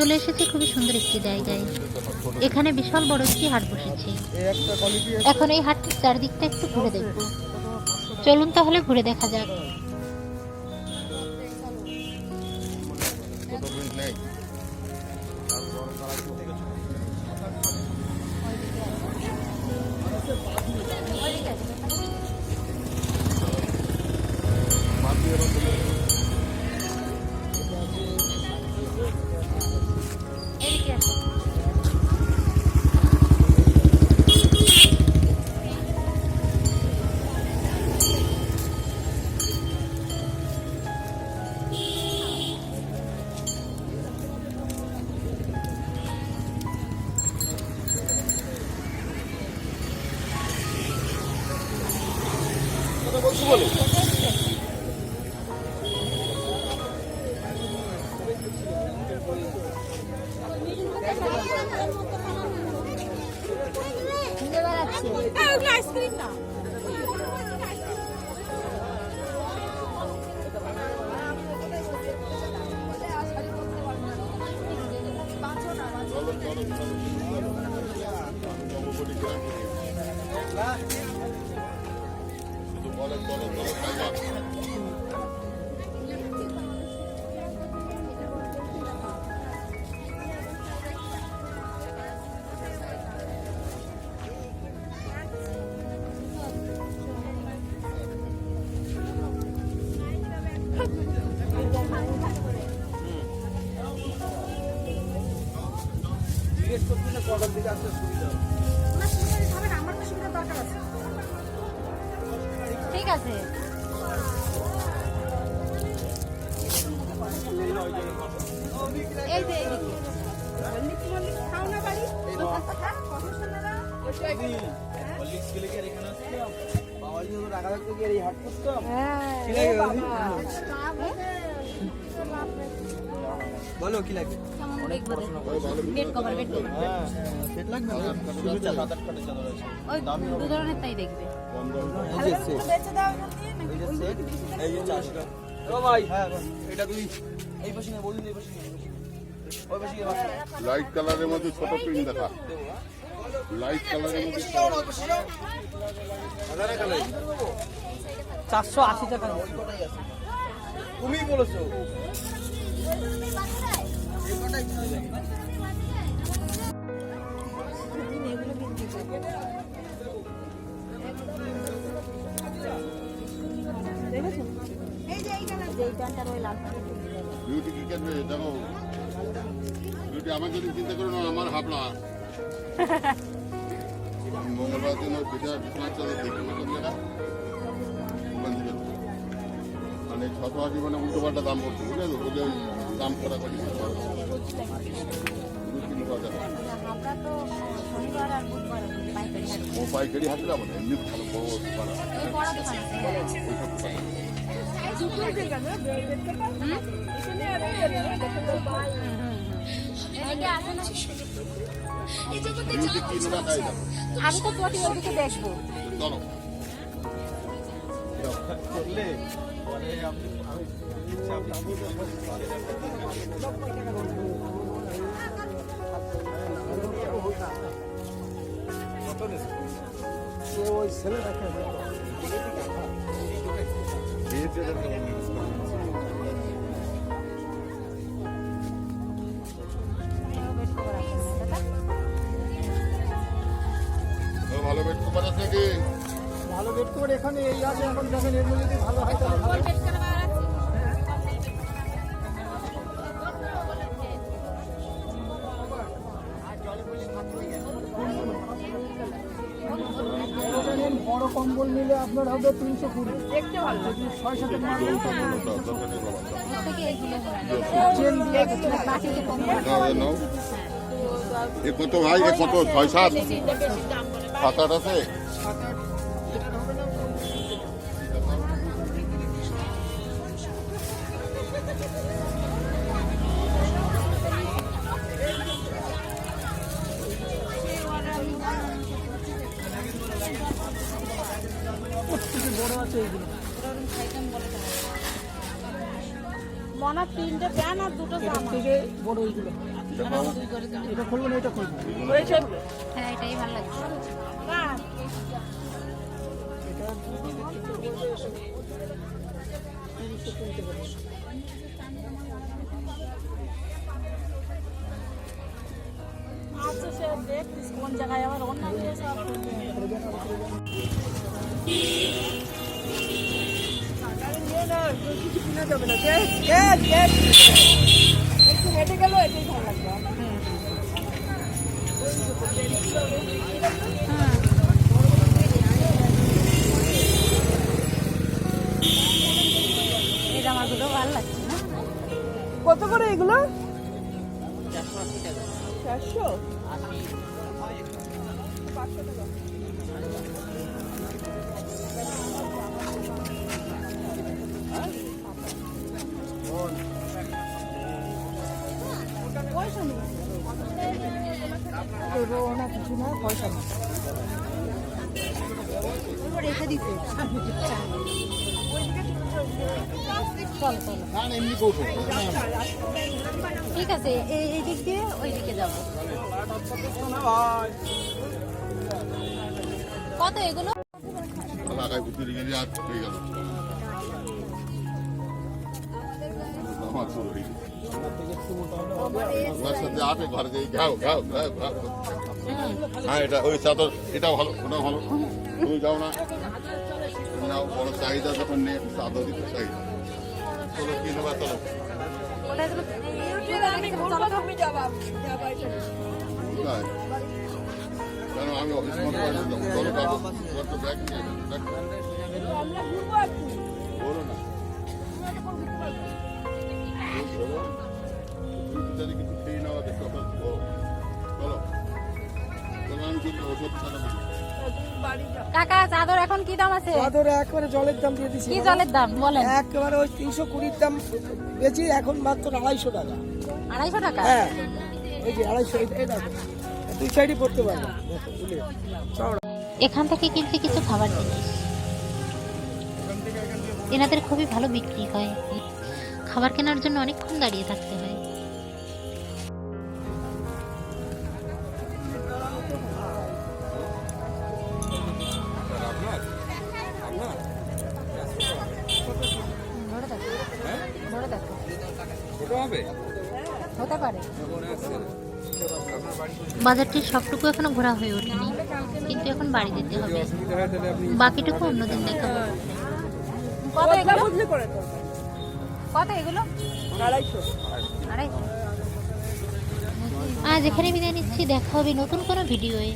চলে এসেছি খুবই সুন্দর একটি জায়গায়। এখানে বিশাল বড় একটি হাট বসেছে। এখন এই হাটটির চারদিকটা একটু ঘুরে দেখব। চলুন তাহলে ঘুরে দেখা যাক। আইসক্রিম না ঠিক আছে। এই যে খাও না বাড়ি বলো কি লাগবে? অনেক পড়াশোনা করে বেড কভার হ্যাঁ সেট লাগবে না শুধু চাদর কাটে চাদর আছে ওই দু ধরনের তাই দেখবে। এই যে সেট বেঁচে দাও এই যে সেট এই যে 400 টাকা ও ভাই হ্যাঁ এটা তুই এই পাশে না বলুন এই পাশে ওই পাশে লাইট কালারের মধ্যে ছোট প্রিন্ট দেখা, লাইট কালারের মধ্যে 480 টাকা তুমি বলেছো বিউটি কি কিনবে দেখো, বিউটি আমার যদি চিন্তা করো না আমার হাবলা মঙ্গলবার দিন ওই বিছানার চাদর দেখি না জায়গা মানে 680 মানে উল্টো পাল্টা দাম পড়ছে বুঝলে তো, বুঝলে ওই দাম করা করি ও পাইকারি হাটে যাবো না, এমনি ভালো বড় পাড়া আমি তো প্রতি ওদিকে দেখবো। চলো করলে পরে আমি ওই ছেলে রাখে ভালো বেড কভার আছে কি? ভালো বেড করে এখানে এই আছে এখন দেখেন এর মধ্যে যদি ভালো হয় তাহলে ভালো। বড় কম্বল নিলে আপনার হবে 320। দেখতে ভালো যদি 6-7 এ কত ভাই, এ কত 6-7 7-8 আছে? বড় আছে এইগুলো ওনার 3টে প্যান আর 2টো জামা। হ্যাঁ এটাই ভালো লাগছে। কার? আচ্ছা সে দেখতিস কোন জায়গায় আবার অন্য দিয়ে সব একটু হেঁটে গেল এটাই ভালো লাগবে। এই জামাগুলো ভালো লাগছে না? কত করে এগুলো? 400 পয়সা নেই না কিছু না পয়সা নেই রেখে দিতে চল চল এমনি কৌশল ঠিক আছে এই দিক দিয়ে ওই দিকে যাব। কত এগুলো? লাগাই বুদ্ধি লেগে দিয়ে আর হয়ে গেল আমার শুরু হয়ে গেল ওর সাথে আটে ঘরে যাই ঘাও ঘাও ঘাও ঘাও হ্যাঁ এটা ওই চাদর এটা ভালো ওটা ভালো তুমি যাও না তুমি যাও বড় চাহিদা যখন নেই চাদর দিতে চাহিদা চলো কি নেবা চলো কোথায়? কেন আমি অফিস মতো যাবো চলো যাবো তো ব্যাগ নিয়ে ব্যাগ বলো না যদি কিছু খেয়ে নেওয়া দেখতে চলো চলো আমি কিন্তু ওষুধ ছাড়া কাকা চাদর এখন কি দাম আছে? চাদর একবারে জলের দাম দিয়ে দিছি কি জলের দাম বলেন? একেবারে ওই 320 দাম বেশি এখন মাত্র 250 টাকা। 250 টাকা? হ্যাঁ এই যে 250 এই দেখো দুই সাইডই পড়তে পারবে দেখো বুঝলে চওড়া। এখান থেকে কিনছি কিছু খাবার জিনিস। এনাদের খুবই ভালো বিক্রি হয়। খাবার কেনার জন্য অনেকক্ষণ দাঁড়িয়ে থাকতে হয়। হতে পারে। বাজারটির সবটুকু এখনো ঘোরা হয়ে ওঠেনি, কিন্তু এখন বাড়ি যেতে হবে। বাকিটুকু অন্যদিন দেখাবো। কত এগুলো বুঝলি করে তো কত এগুলো 250 আজ এখানে বিদায় নিচ্ছি। দেখা হবে নতুন কোনো ভিডিওয়ে।